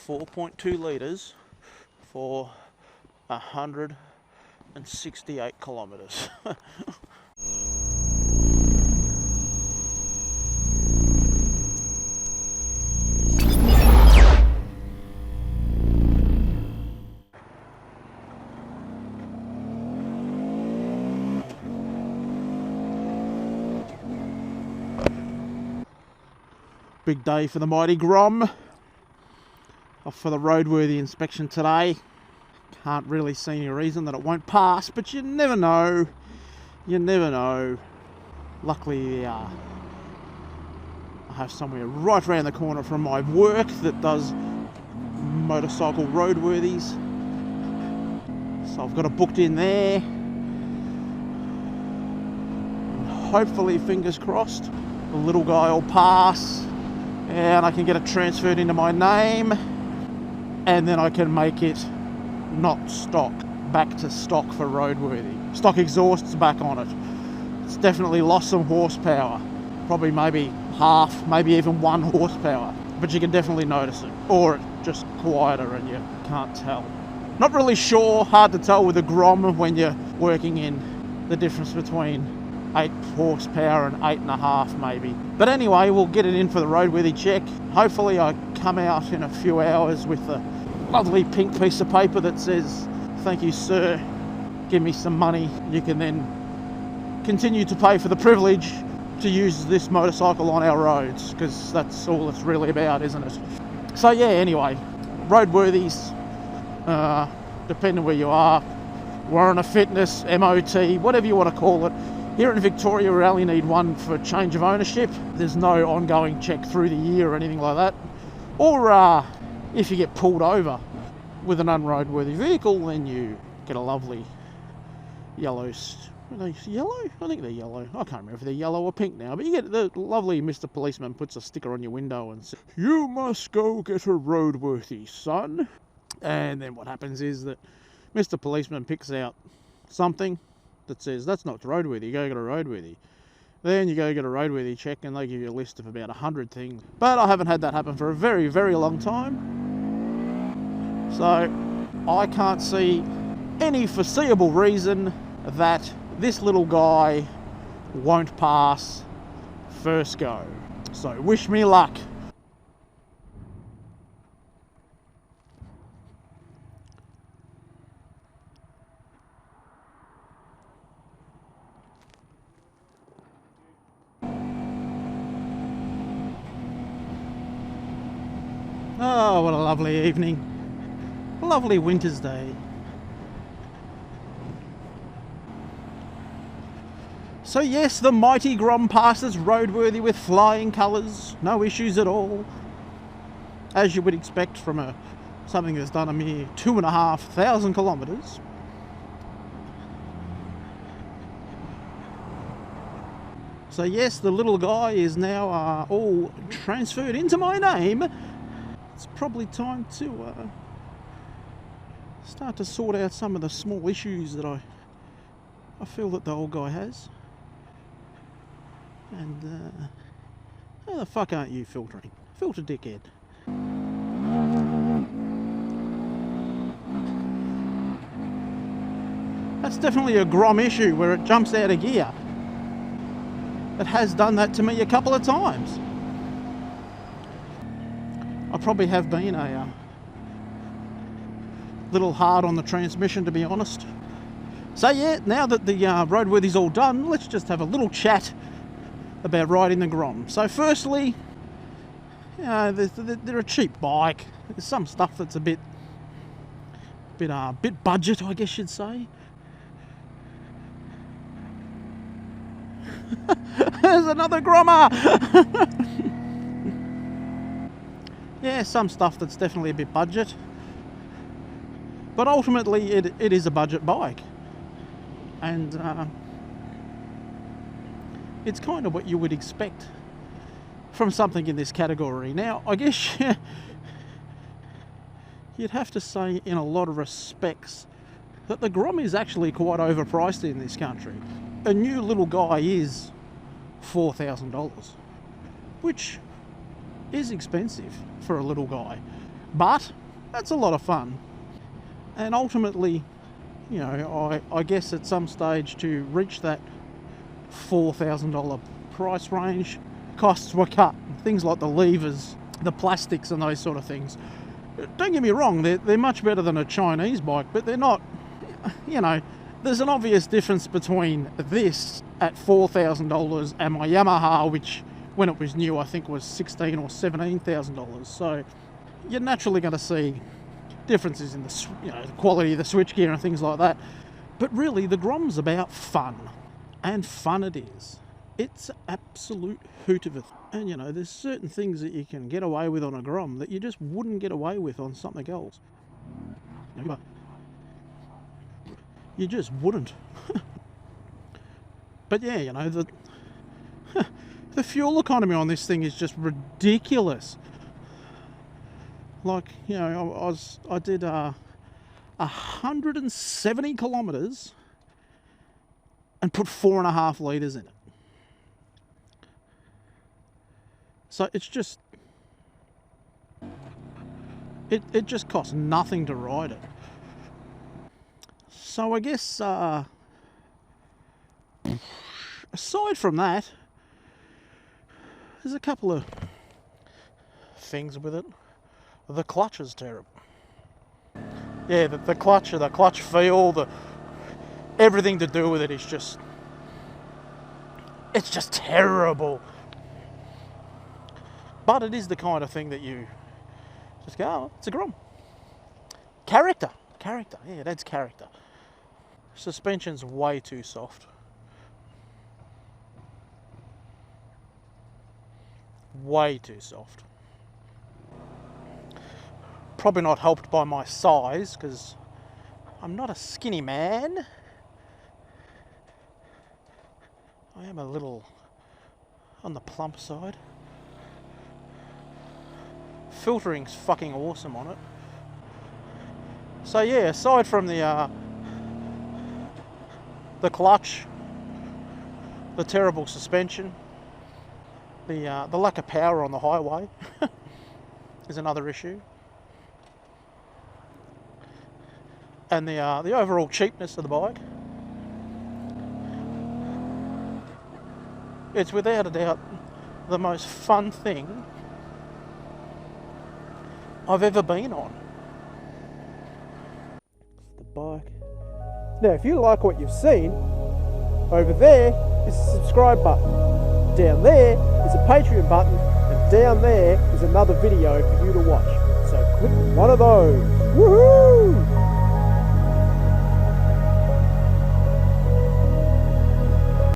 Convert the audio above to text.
4.2 litres for 168 kilometres. Big day for the mighty Grom. Off for the roadworthy inspection today. Can't really see any reason that it won't pass, but you never know. You never know. Luckily, I have somewhere right around the corner from my work that does motorcycle roadworthies. So I've got it booked in there. And hopefully, fingers crossed, the little guy will pass. And I can get it transferred into my name, and then I can make it not stock, back to stock for roadworthy. Stock exhaust's back on it. It's definitely lost some horsepower, probably maybe half, maybe even 1 horsepower, but you can definitely notice it, or it's just quieter and you can't tell. Not really sure, hard to tell with a Grom when you're working in the difference between 8 horsepower and 8.5 maybe. But anyway, we'll get it in for the roadworthy check. Hopefully I come out in a few hours with a lovely pink piece of paper that says, "Thank you, sir. Give me some money." You can then continue to pay for the privilege to use this motorcycle on our roads, because that's all it's really about, isn't it? So yeah, anyway, roadworthies, depending where you are, warrant of fitness, MOT, whatever you want to call it. Here in Victoria, we only need one for change of ownership. There's no ongoing check through the year or anything like that. Or if you get pulled over with an unroadworthy vehicle, then you get a lovely yellow. Are they yellow? I think they're yellow. I can't remember if they're yellow or pink now. But you get the lovely Mr. Policeman puts a sticker on your window and says, "You must go get a roadworthy, son." And then what happens is that Mr. Policeman picks out something that says, "That's not roadworthy, you go get a roadworthy." Then you go get a roadworthy check and they give you a list of about 100 things. But I haven't had that happen for a very, very long time. So I can't see any foreseeable reason that this little guy won't pass first go. So wish me luck. Oh, what a lovely evening. A lovely winter's day. So yes, the mighty Grom passes roadworthy with flying colours. No issues at all. As you would expect from something that's done a mere 2,500 kilometres. So yes, the little guy is now all transferred into my name. It's probably time to start to sort out some of the small issues that I feel that the old guy has. And how the fuck aren't you filtering? Filter, dickhead. That's definitely a Grom issue where it jumps out of gear. It has done that to me a couple of times. I probably have been a little hard on the transmission, to be honest. So yeah, now that the roadworthy's all done, let's just have a little chat about riding the Grom. So firstly, they're a cheap bike. There's some stuff that's a bit budget, I guess you'd say. There's another Grommer. Yeah, some stuff that's definitely a bit budget, but ultimately it is a budget bike, and it's kind of what you would expect from something in this category. Now, I guess you'd have to say in a lot of respects that the Grom is actually quite overpriced in this country. A new little guy is $4,000, which is expensive for a little guy. But that's a lot of fun. And ultimately, you know, I guess at some stage to reach that $4,000 price range, costs were cut. Things like the levers, the plastics and those sort of things. Don't get me wrong, they're much better than a Chinese bike, but they're not, you know, there's an obvious difference between this at $4,000 and my Yamaha, which when it was new I think was $16,000 or $17,000. So you're naturally going to see differences in the, you know, the quality of the switchgear and things like that. But really, the Grom's about fun, and fun it is. It's absolute hoot of it. And you know, there's certain things that you can get away with on a Grom that you just wouldn't get away with on something else. You just wouldn't. But yeah, you know, the fuel economy on this thing is just ridiculous. Like, you know, I did 170 kilometers and put 4.5 litres in it. So it's just, it just costs nothing to ride it. So I guess aside from that, there's a couple of things with it. The clutch is terrible. Yeah, the clutch feel, everything to do with it is just, it's just terrible. But it is the kind of thing that you just go, oh, it's a Grom. Character, yeah, that's character. Suspension's way too soft. Way too soft. Probably not helped by my size, because I'm not a skinny man. I am a little on the plump side. Filtering's fucking awesome on it. So yeah, aside from the clutch, the terrible suspension, the lack of power on the highway is another issue, and the overall cheapness of the bike. It's without a doubt the most fun thing I've ever been on. The bike. Now, if you like what you've seen, over there is a subscribe button. Down there is a Patreon button, and down there is another video for you to watch. So click one of those. Woohoo!